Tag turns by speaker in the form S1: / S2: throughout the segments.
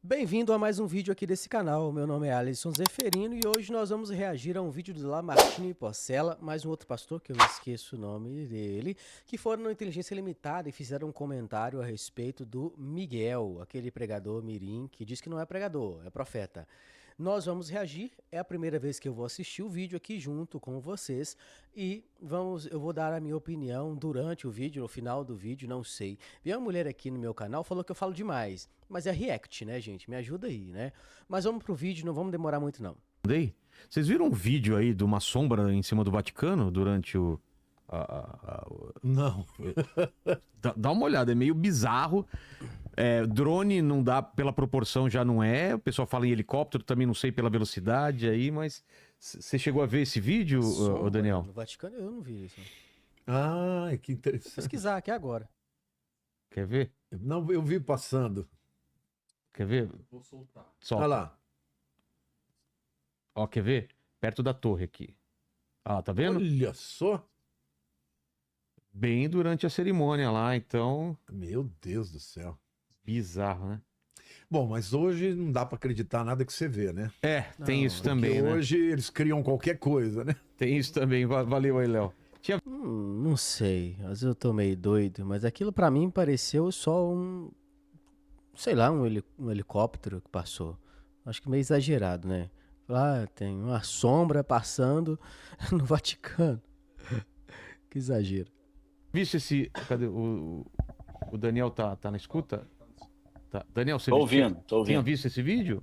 S1: Bem-vindo a mais um vídeo aqui desse canal. Meu nome é Alisson Zeferino e hoje nós vamos reagir a um vídeo do Lamartine Porcela, mais um outro pastor que eu esqueço o nome dele, que foram no Inteligência Limitada e fizeram um comentário a respeito do Miguel, aquele pregador mirim que diz que não é pregador, é profeta. Nós vamos reagir, é a primeira vez que eu vou assistir o vídeo aqui junto com vocês e eu vou dar a minha opinião durante o vídeo, no final do vídeo, não sei. Veio uma mulher aqui no meu canal, falou que eu falo demais, mas é react, né, gente? Me ajuda aí, né? Mas vamos pro vídeo, não vamos demorar muito não.
S2: Vocês viram um vídeo aí de uma sombra em cima do Vaticano durante o...
S3: Não.
S2: Dá uma olhada, é meio bizarro. Drone não dá, pela proporção já não é. O pessoal fala em helicóptero, também não sei pela velocidade aí, mas... Você chegou a ver esse vídeo,
S1: Sombra
S2: Daniel?
S1: no Vaticano eu não vi isso.
S3: Ah, que
S1: Vou
S3: interessante.
S1: pesquisar aqui agora.
S2: Quer ver?
S3: Não, eu vi passando.
S2: Quer ver?
S3: Vou soltar.
S2: Solta.
S3: Olha lá.
S2: Ó, quer ver? Perto da torre aqui. Ah, tá vendo?
S3: Olha só.
S2: Bem durante a cerimônia lá, então...
S3: Meu Deus do céu.
S2: Bizarro, né?
S3: Bom, mas hoje não dá para acreditar nada que você vê, né?
S2: Tem
S1: Não,
S2: isso
S3: Porque
S2: também, né?
S3: hoje eles criam qualquer coisa, né?
S2: Tem isso também. Valeu aí, Léo.
S1: Não sei, às vezes eu tô meio doido, mas aquilo pra mim pareceu só sei lá, um helicóptero que passou. Acho que meio exagerado, né? Lá tem uma sombra passando no Vaticano. Que exagero.
S2: Viste esse... Cadê? O Daniel tá na escuta? Tá. Daniel, você
S4: Tô ouvindo.
S2: tinha visto esse vídeo?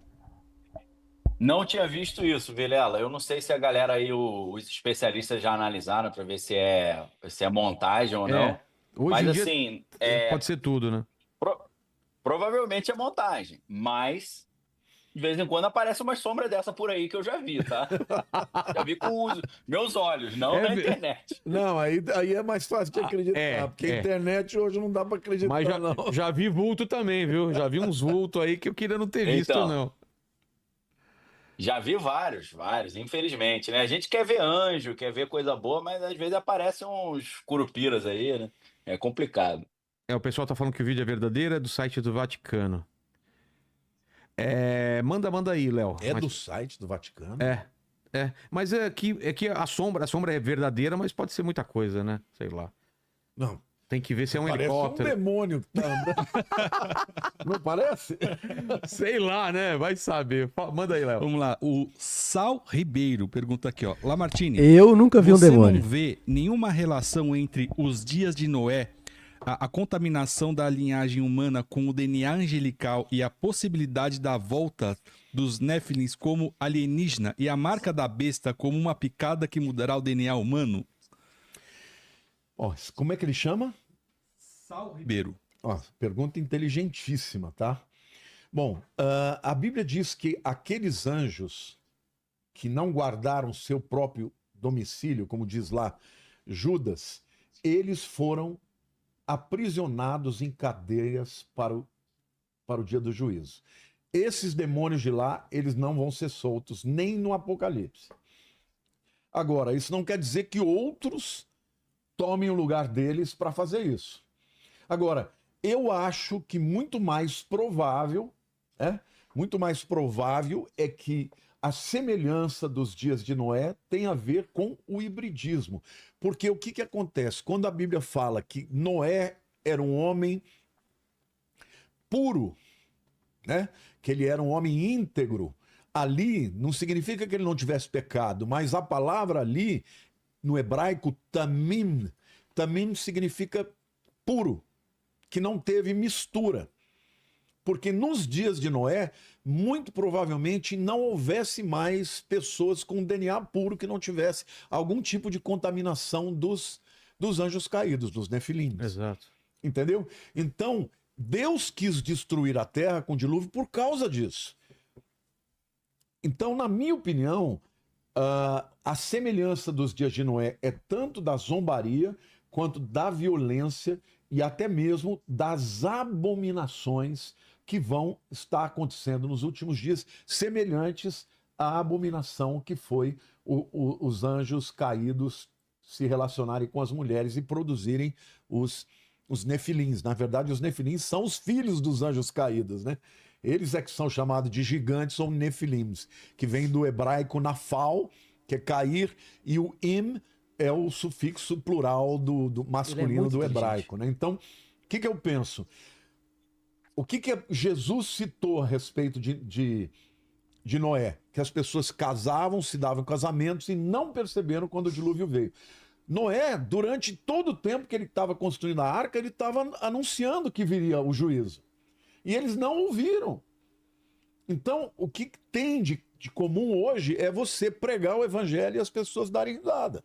S4: Não tinha visto isso, Vilela. Eu não sei se a galera aí, os especialistas já analisaram para ver se é montagem ou não.
S2: Hoje
S4: Mas
S2: em dia
S4: assim,
S2: pode ser tudo, né?
S4: provavelmente é montagem. Mas de vez em quando aparece uma sombra dessa por aí que eu já vi, tá? Já vi com os meus olhos, não na internet.
S3: Não, aí é mais fácil de acreditar. Porque a internet hoje não dá para acreditar,
S2: Mas
S3: não.
S2: já vi vulto também, viu? Já vi uns vultos aí que eu queria não ter visto,
S4: Então.
S2: não.
S4: Já vi vários, infelizmente, né? A gente quer ver anjo, quer ver coisa boa, mas às vezes aparecem uns curupiras aí, né? É complicado.
S2: O pessoal tá falando que o vídeo é verdadeiro, é do site do Vaticano. Manda aí, Léo.
S3: Do site do Vaticano?
S2: Mas é que a sombra é verdadeira, mas pode ser muita coisa, né? Sei lá.
S3: Não.
S2: Tem que ver se é um
S3: Parece
S2: helicóptero.
S3: um demônio que tá andando. Não parece?
S2: Sei lá, né? Vai saber. Manda aí, Léo.
S5: Vamos lá, o Sal Ribeiro pergunta aqui, ó. Lamartine,
S1: Eu nunca vi um
S5: você
S1: demônio.
S5: não vê nenhuma relação entre os dias de Noé, a contaminação da linhagem humana com o DNA angelical e a possibilidade da volta dos Néfilins como alienígena e a marca da besta como uma picada que mudará o DNA humano?
S3: Ó, como é que ele chama?
S5: Sal Ribeiro.
S3: Ó, pergunta inteligentíssima, tá? Bom, a Bíblia diz que aqueles anjos que não guardaram seu próprio domicílio, como diz lá Judas, eles foram aprisionados em cadeias para o dia do juízo. Esses demônios de lá, eles não vão ser soltos, nem no Apocalipse. Agora, isso não quer dizer que outros tomem o lugar deles para fazer isso. Agora, eu acho que muito mais provável é que a semelhança dos dias de Noé tem a ver com o hibridismo. Porque o que acontece? Quando a Bíblia fala que Noé era um homem puro, né? Que ele era um homem íntegro, ali não significa que ele não tivesse pecado, mas a palavra ali, no hebraico, tamim significa puro, que não teve mistura. Porque nos dias de Noé, muito provavelmente não houvesse mais pessoas com DNA puro que não tivesse algum tipo de contaminação dos anjos caídos, dos nefilins.
S2: Exato.
S3: Entendeu? Então, Deus quis destruir a terra com dilúvio por causa disso. Então, na minha opinião, a semelhança dos dias de Noé é tanto da zombaria quanto da violência e até mesmo das abominações que vão estar acontecendo nos últimos dias, semelhantes à abominação que foi os anjos caídos se relacionarem com as mulheres e produzirem os nefilins. Na verdade, os nefilins são os filhos dos anjos caídos, né? Eles é que são chamados de gigantes ou nefilims, que vem do hebraico nafal, que é cair, e o im é o sufixo plural do masculino
S1: muito
S3: do
S1: inteligente.
S3: hebraico, né? Então, o que eu penso? O que Jesus citou a respeito de Noé? Que as pessoas casavam, se davam casamentos e não perceberam quando o dilúvio veio. Noé, durante todo o tempo que ele estava construindo a arca, ele estava anunciando que viria o juízo. E eles não ouviram. Então, o que tem de comum hoje é você pregar o evangelho e as pessoas darem risada.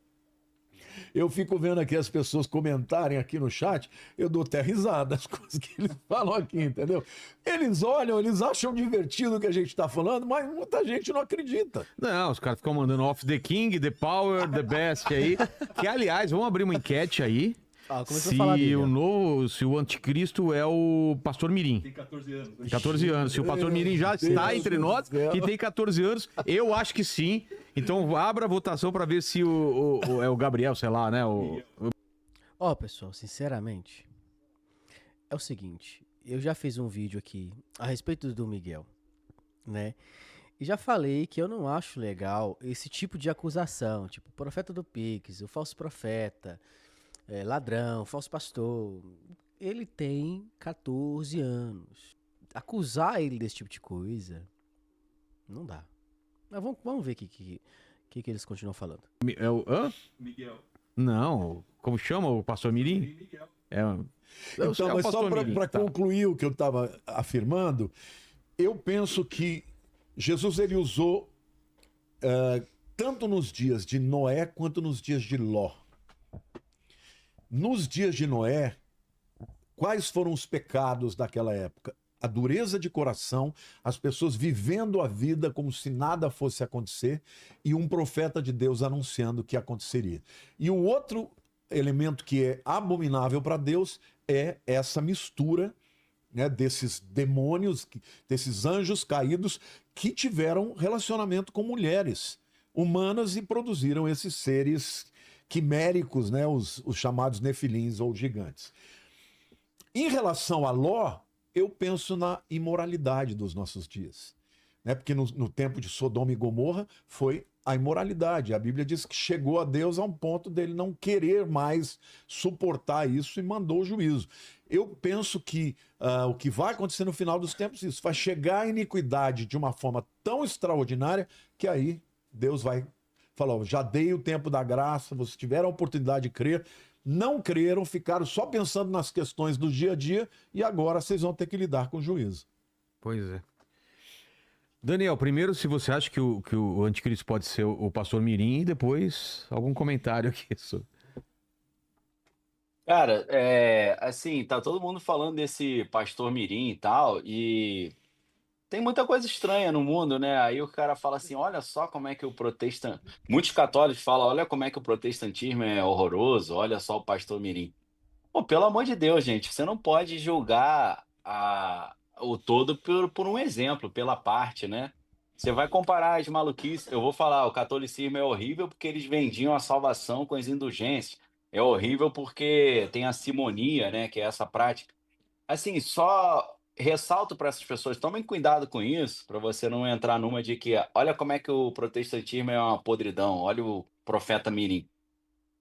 S3: Eu fico vendo aqui as pessoas comentarem aqui no chat, eu dou até risada das coisas que eles falam aqui, entendeu? Eles olham, eles acham divertido o que a gente está falando, mas muita gente não acredita.
S2: Não, os caras ficam mandando off the king, the power, the best aí. Que, aliás, vamos abrir uma enquete aí.
S1: Começou a falar dele, ó.
S2: Se o anticristo é o pastor Mirim.
S5: Tem 14 anos.
S2: Tem 14 anos. Se o pastor Mirim já está entre nós e tem 14 anos, eu acho que sim. Então abra a votação para ver se é o Gabriel, sei lá, né?
S1: Ó, pessoal, sinceramente, é o seguinte, eu já fiz um vídeo aqui a respeito do Miguel, né? E já falei que eu não acho legal esse tipo de acusação, tipo, profeta do Pix, o falso profeta, ladrão, falso pastor. Ele tem 14 anos. Acusar ele desse tipo de coisa, não dá. Mas vamos ver o que eles continuam falando.
S2: É o
S5: Miguel.
S2: Não, como chama o pastor Mirim?
S5: Miguel.
S3: Então, mas só para concluir o que eu estava afirmando, eu penso que Jesus ele usou tanto nos dias de Noé quanto nos dias de Ló. Nos dias de Noé, quais foram os pecados daquela época? A dureza de coração, as pessoas vivendo a vida como se nada fosse acontecer e um profeta de Deus anunciando o que aconteceria. E o outro elemento que é abominável para Deus é essa mistura, né, desses demônios, desses anjos caídos que tiveram relacionamento com mulheres humanas e produziram esses seres quiméricos, né, os chamados nefilins ou gigantes. Em relação a Ló, eu penso na imoralidade dos nossos dias, né? Porque no tempo de Sodoma e Gomorra foi a imoralidade. A Bíblia diz que chegou a Deus a um ponto dele não querer mais suportar isso e mandou o juízo. Eu penso que o que vai acontecer no final dos tempos é isso. Vai chegar a iniquidade de uma forma tão extraordinária que aí Deus vai falar, já dei o tempo da graça, vocês tiveram a oportunidade de crer, não creram, ficaram só pensando nas questões do dia a dia e agora vocês vão ter que lidar com o juízo.
S2: Pois é. Daniel, primeiro, se você acha que o anticristo pode ser o pastor Mirim, e depois algum comentário aqui sobre.
S4: Cara, assim, tá todo mundo falando desse pastor Mirim e tal, e tem muita coisa estranha no mundo, né? Aí o cara fala assim, olha só como é que o protestantismo... Muitos católicos falam, olha como é que o protestantismo é horroroso, olha só o pastor Mirim. Pô, pelo amor de Deus, gente, você não pode julgar o todo por um exemplo, pela parte, né? Você vai comparar as maluquices, eu vou falar, o catolicismo é horrível porque eles vendiam a salvação com as indulgências. É horrível porque tem a simonia, né, que é essa prática. Assim, só ressalto para essas pessoas, tomem cuidado com isso, para você não entrar numa de que, olha como é que o protestantismo é uma podridão, olha o profeta Mirim.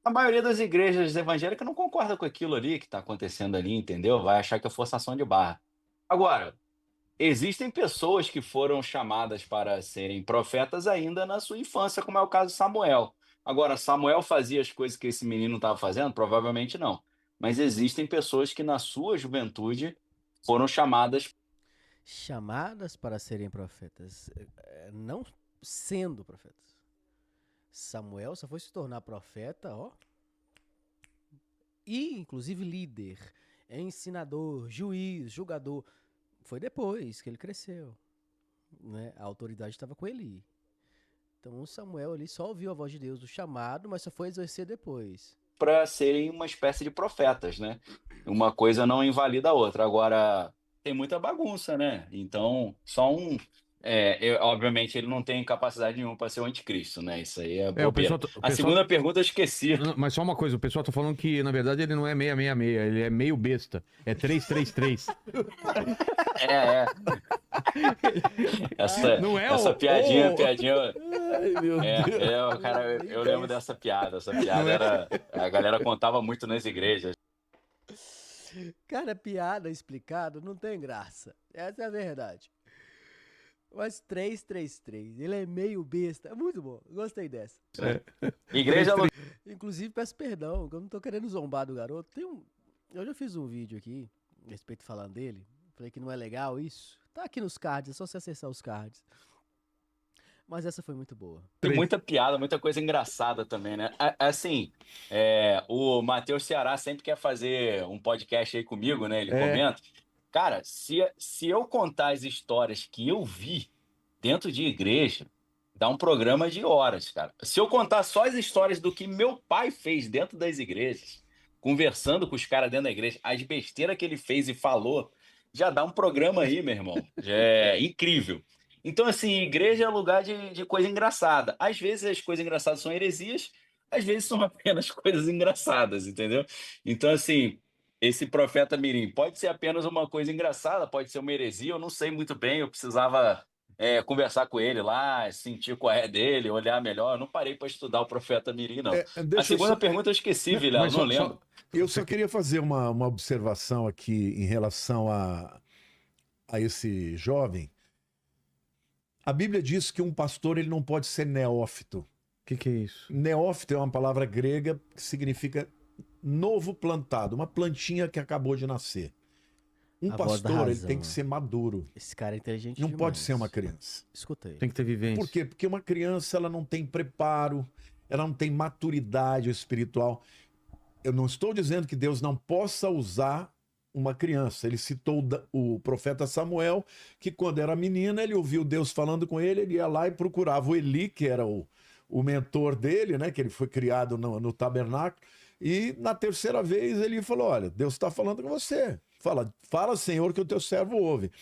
S4: A maioria das igrejas evangélicas não concorda com aquilo ali que está acontecendo ali, entendeu? Vai achar que é forçação de barra. Agora, existem pessoas que foram chamadas para serem profetas ainda na sua infância, como é o caso de Samuel. Agora, Samuel fazia as coisas que esse menino estava fazendo? Provavelmente não. Mas existem pessoas que na sua juventude foram chamadas
S1: Para serem profetas, não sendo profetas. Samuel só foi se tornar profeta, ó. E, inclusive, líder, ensinador, juiz, julgador. Foi depois que ele cresceu, né? A autoridade estava com ele. Então, o Samuel ali só ouviu a voz de Deus do chamado, mas só foi exercer depois.
S4: para serem uma espécie de profetas, né? Uma coisa não invalida a outra. Agora, tem muita bagunça, né? Então, só um... obviamente, ele não tem capacidade nenhuma para ser o anticristo, né? Isso aí é bobeira.
S2: o pessoal...
S4: A segunda pergunta eu esqueci.
S2: Não, mas só uma coisa, o pessoal tá falando que, na verdade, ele não é 666, ele é meio besta. É 333. Não é
S4: Essa
S2: o-
S4: piadinha,
S2: o-
S4: piadinha.
S3: Ai, meu Deus.
S4: Cara, eu lembro dessa piada. Essa piada era. A galera contava muito nas igrejas.
S1: Cara, piada explicada não tem graça. Essa é a verdade. Mas 333, ele é meio besta. É muito bom, gostei dessa.
S4: Igreja
S1: Inclusive, peço perdão, que eu não tô querendo zombar do garoto. Eu já fiz um vídeo aqui, a respeito falando dele. Falei que não é legal isso. Tá aqui nos cards, é só você acessar os cards. Mas essa foi muito boa.
S4: tem muita piada, muita coisa engraçada também, né? Assim, o Matheus Ceará sempre quer fazer um podcast aí comigo, né? Ele comenta. Cara, se eu contar as histórias que eu vi dentro de igreja, dá um programa de horas, cara. Se eu contar só as histórias do que meu pai fez dentro das igrejas, conversando com os caras dentro da igreja, as besteiras que ele fez e falou, já dá um programa aí, meu irmão. Já é incrível. Então, assim, igreja é lugar de coisa engraçada. Às vezes as coisas engraçadas são heresias, às vezes são apenas coisas engraçadas, entendeu? Então, assim, esse profeta Mirim pode ser apenas uma coisa engraçada, pode ser uma heresia, eu não sei muito bem, eu precisava conversar com ele lá, sentir qual é dele, olhar melhor. Eu não parei para estudar o profeta Mirim, não. A
S3: Deixa eu
S4: segunda
S3: só-
S4: pergunta eu esqueci, Vilela,
S2: Mas
S4: não
S2: só-
S4: lembro.
S3: Eu só queria fazer uma observação aqui em relação a esse jovem. A Bíblia diz que um pastor ele não pode ser neófito.
S2: O que é isso?
S3: Neófito é uma palavra grega que significa novo plantado, uma plantinha que acabou de nascer. Um
S1: A voz da
S3: pastor ele
S1: razão,
S3: tem que
S1: né?
S3: ser maduro,
S1: Esse cara é inteligente
S3: não pode
S1: demais.
S3: ser uma criança.
S1: Escuta aí.
S2: Tem que ter vivência.
S3: Por quê? Porque uma criança ela não tem preparo, ela não tem maturidade espiritual. Eu não estou dizendo que Deus não possa usar uma criança. Ele citou o profeta Samuel, que quando era menina, ele ouviu Deus falando com ele, ele ia lá e procurava o Eli, que era o mentor dele, né? Que ele foi criado no tabernáculo. E na terceira vez ele falou: olha, Deus está falando com você. Fala, Senhor, que o teu servo ouve.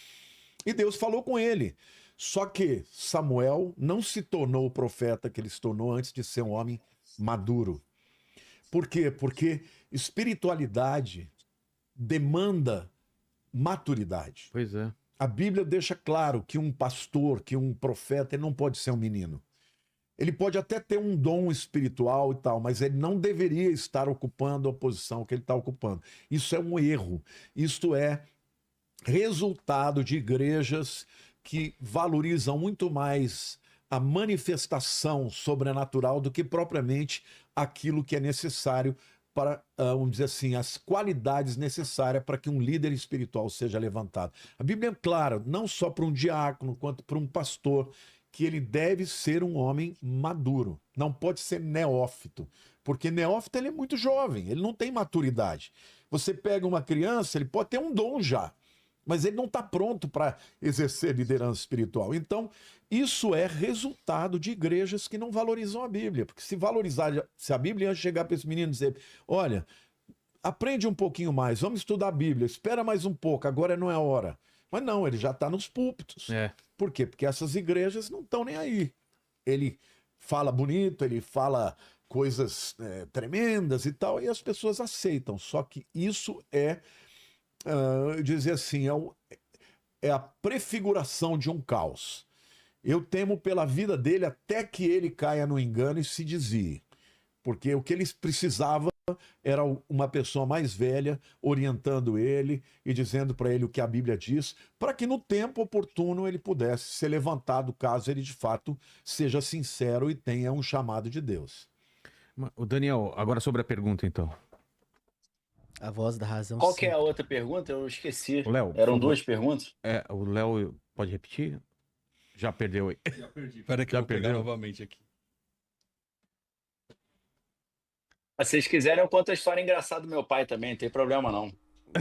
S3: E Deus falou com ele. Só que Samuel não se tornou o profeta que ele se tornou antes de ser um homem maduro. Por quê? Porque espiritualidade demanda maturidade.
S2: Pois é.
S3: A Bíblia deixa claro que um pastor, que um profeta, ele não pode ser um menino. Ele pode até ter um dom espiritual e tal, mas ele não deveria estar ocupando a posição que ele está ocupando. Isso é um erro. Isto é resultado de igrejas que valorizam muito mais a manifestação sobrenatural do que propriamente aquilo que é necessário para, vamos dizer assim, as qualidades necessárias para que um líder espiritual seja levantado. A Bíblia é clara, não só para um diácono, quanto para um pastor, que ele deve ser um homem maduro, não pode ser neófito, porque neófito ele é muito jovem, ele não tem maturidade. Você pega uma criança, ele pode ter um dom já, mas ele não está pronto para exercer liderança espiritual. Então, isso é resultado de igrejas que não valorizam a Bíblia. Porque se a Bíblia ia chegar para esse menino e dizer: olha, aprende um pouquinho mais, vamos estudar a Bíblia, espera mais um pouco, agora não é a hora. Mas não, ele já está nos púlpitos. Por quê? Porque essas igrejas não estão nem aí. Ele fala bonito, ele fala coisas tremendas e tal, e as pessoas aceitam. Só que isso dizer assim, é a prefiguração de um caos. Eu temo pela vida dele até que ele caia no engano e se desvie. Porque o que eles precisavam era uma pessoa mais velha orientando ele e dizendo para ele o que a Bíblia diz, para que no tempo oportuno ele pudesse ser levantado, caso ele de fato seja sincero e tenha um chamado de Deus.
S2: O Daniel, agora sobre a pergunta, então.
S1: A voz da razão.
S4: Qual que é a
S1: sempre.
S4: outra pergunta? Eu esqueci.
S2: O Léo, por
S4: Eram
S2: favor.
S4: duas perguntas?
S2: O Léo, pode repetir? Já perdeu aí.
S5: Já perdi. Espera que
S2: Já
S5: eu vou pegar
S2: perdeu?
S5: novamente aqui.
S4: Se vocês quiserem, eu conto a história engraçada do meu pai também, não tem problema não.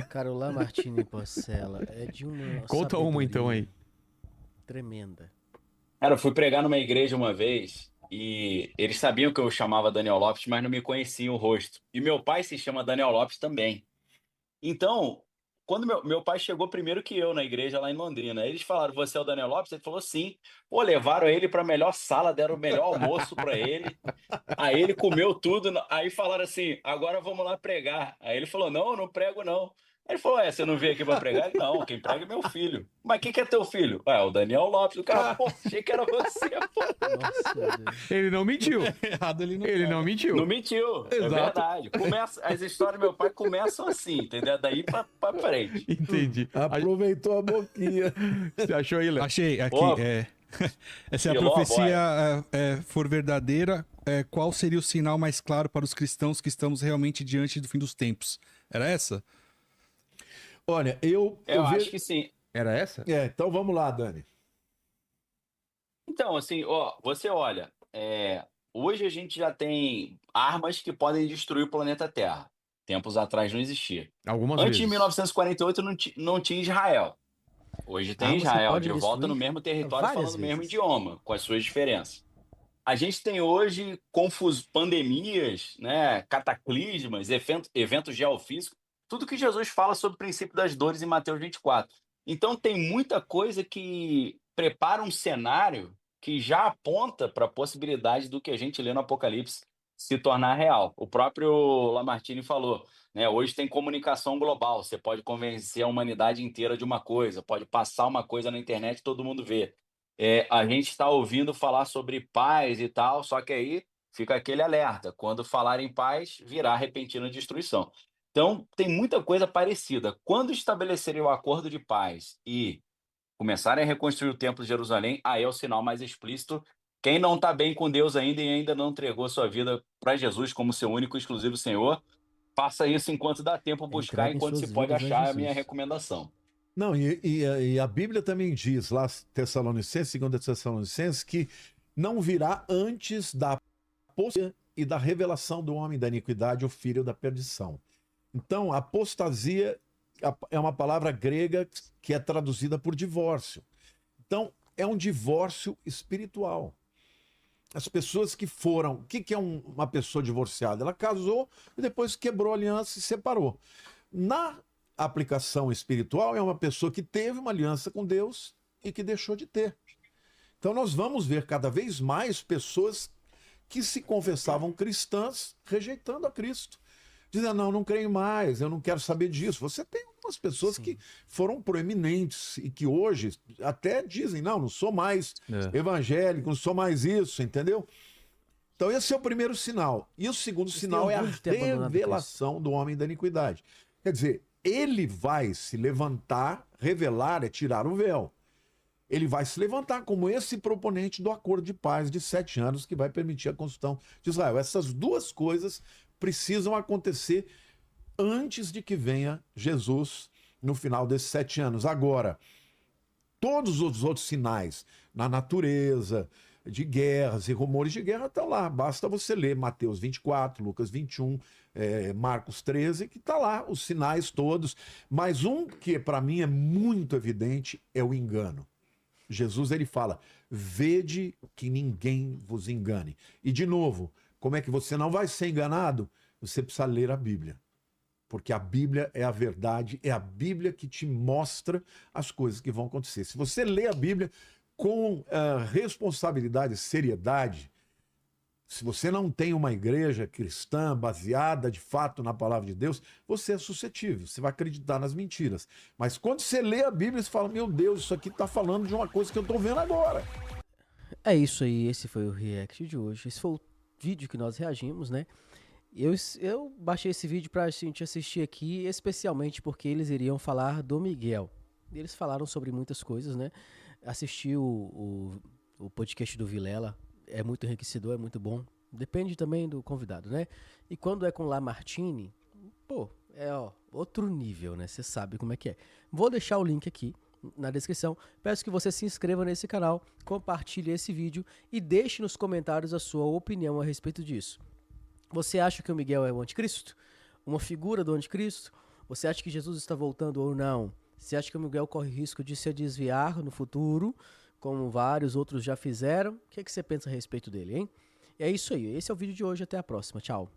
S1: Carola Martini Porcela é de uma
S2: Conta uma então aí.
S1: tremenda.
S4: Cara, eu fui pregar numa igreja uma vez e eles sabiam que eu chamava Daniel Lopes, mas não me conheciam o rosto. E meu pai se chama Daniel Lopes também. Então, quando meu pai chegou primeiro que eu na igreja lá em Londrina, eles falaram: você é o Daniel Lopes? Ele falou: sim. Pô, levaram ele para a melhor sala, deram o melhor almoço para ele. Aí ele comeu tudo. Aí falaram assim: agora vamos lá pregar. Aí ele falou: não, eu não prego não. Ele falou, você não veio aqui pra pregar? Ele, não, quem prega é meu filho. Mas quem que é teu filho? O Daniel Lopes. O cara, pô, achei que era você, pô.
S1: Nossa, meu Deus.
S2: Ele não mentiu.
S5: Errado ele não
S2: Ele
S5: tá.
S2: não mentiu.
S4: Não mentiu, é
S2: Exato.
S4: verdade. As histórias do meu pai começam assim, entendeu? Daí pra frente.
S2: Entendi.
S3: Aproveitou a boquinha.
S2: Você achou aí, Léo?
S5: Achei aqui.
S4: Ó,
S5: Se a
S4: Eló,
S5: profecia for verdadeira, qual seria o sinal mais claro para os cristãos que estamos realmente diante do fim dos tempos? Era essa?
S3: Olha, eu
S4: eu
S3: vejo...
S4: acho que sim.
S2: Era essa?
S3: Então vamos lá, Dani.
S4: Então, assim, você olha, hoje a gente já tem armas que podem destruir o planeta Terra. Tempos atrás não existia.
S2: Algumas
S4: Antes de
S2: vezes.
S4: 1948 não tinha Israel. Hoje tem
S1: Armas que
S4: Israel
S1: podem
S4: de volta no
S1: destruir
S4: mesmo território,
S1: várias
S4: falando o mesmo
S1: vezes.
S4: idioma, com as suas diferenças. A gente tem hoje pandemias, né, cataclismas, eventos geofísicos, tudo que Jesus fala sobre o princípio das dores em Mateus 24. Então tem muita coisa que prepara um cenário que já aponta para a possibilidade do que a gente lê no Apocalipse se tornar real. O próprio Lamartine falou, né, hoje tem comunicação global, você pode convencer a humanidade inteira de uma coisa, pode passar uma coisa na internet e todo mundo vê. A gente está ouvindo falar sobre paz e tal, só que aí fica aquele alerta. Quando falar em paz, virá repentina destruição. Então, tem muita coisa parecida. Quando estabelecerem o acordo de paz e começarem a reconstruir o Templo de Jerusalém, aí é o sinal mais explícito. Quem não está bem com Deus ainda e ainda não entregou sua vida para Jesus como seu único e exclusivo Senhor, faça isso enquanto dá tempo buscar,
S1: Entreguem
S4: enquanto se
S1: suas
S4: pode
S1: vidas a
S4: achar a minha
S1: Jesus.
S4: recomendação.
S3: Não, e a Bíblia também diz lá, Tessalonicenses, 2 Tessalonicenses, que não virá antes da apostasia e da revelação do homem da iniquidade, o filho da perdição. Então, apostasia é uma palavra grega que é traduzida por divórcio. Então, é um divórcio espiritual. As pessoas que foram... O que é uma pessoa divorciada? Ela casou e depois quebrou a aliança e se separou. Na aplicação espiritual, é uma pessoa que teve uma aliança com Deus e que deixou de ter. Então, nós vamos ver cada vez mais pessoas que se confessavam cristãs rejeitando a Cristo. Dizendo, não creio mais, eu não quero saber disso. Você tem algumas pessoas que foram proeminentes e que hoje até dizem, não sou mais evangélico, não sou mais isso, entendeu? Então esse é o primeiro sinal. E o segundo sinal é a revelação do homem da iniquidade. Quer dizer, ele vai se levantar, revelar, tirar o véu. Ele vai se levantar como esse proponente do acordo de paz de 7 anos que vai permitir a construção de Israel. Essas duas coisas precisam acontecer antes de que venha Jesus no final desses 7 anos. Agora, todos os outros sinais na natureza, de guerras e rumores de guerra estão lá. Basta você ler Mateus 24, Lucas 21, Marcos 13, que está lá, os sinais todos. Mas um que para mim é muito evidente é o engano. Jesus ele fala, vede que ninguém vos engane. E de novo, como é que você não vai ser enganado? Você precisa ler a Bíblia. Porque a Bíblia é a verdade, é a Bíblia que te mostra as coisas que vão acontecer. Se você lê a Bíblia com responsabilidade e seriedade, se você não tem uma igreja cristã baseada de fato na palavra de Deus, você é suscetível, você vai acreditar nas mentiras. Mas quando você lê a Bíblia, você fala, meu Deus, isso aqui está falando de uma coisa que eu estou vendo agora.
S1: É isso aí, esse foi o react de hoje. Esse foi o vídeo que nós reagimos, né? Eu baixei esse vídeo pra gente assistir aqui, especialmente porque eles iriam falar do Miguel. Eles falaram sobre muitas coisas, né? Assistir o podcast do Vilela é muito enriquecedor, é muito bom. Depende também do convidado, né? E quando é com Lamartine, outro nível, né? Você sabe como é que é. Vou deixar o link aqui na descrição. Peço que você se inscreva nesse canal, compartilhe esse vídeo e deixe nos comentários a sua opinião a respeito disso. Você acha que o Miguel é o anticristo? Uma figura do anticristo? Você acha que Jesus está voltando ou não? Você acha que o Miguel corre risco de se desviar no futuro, como vários outros já fizeram? O que você pensa a respeito dele, hein? E é isso aí. Esse é o vídeo de hoje. Até a próxima. Tchau.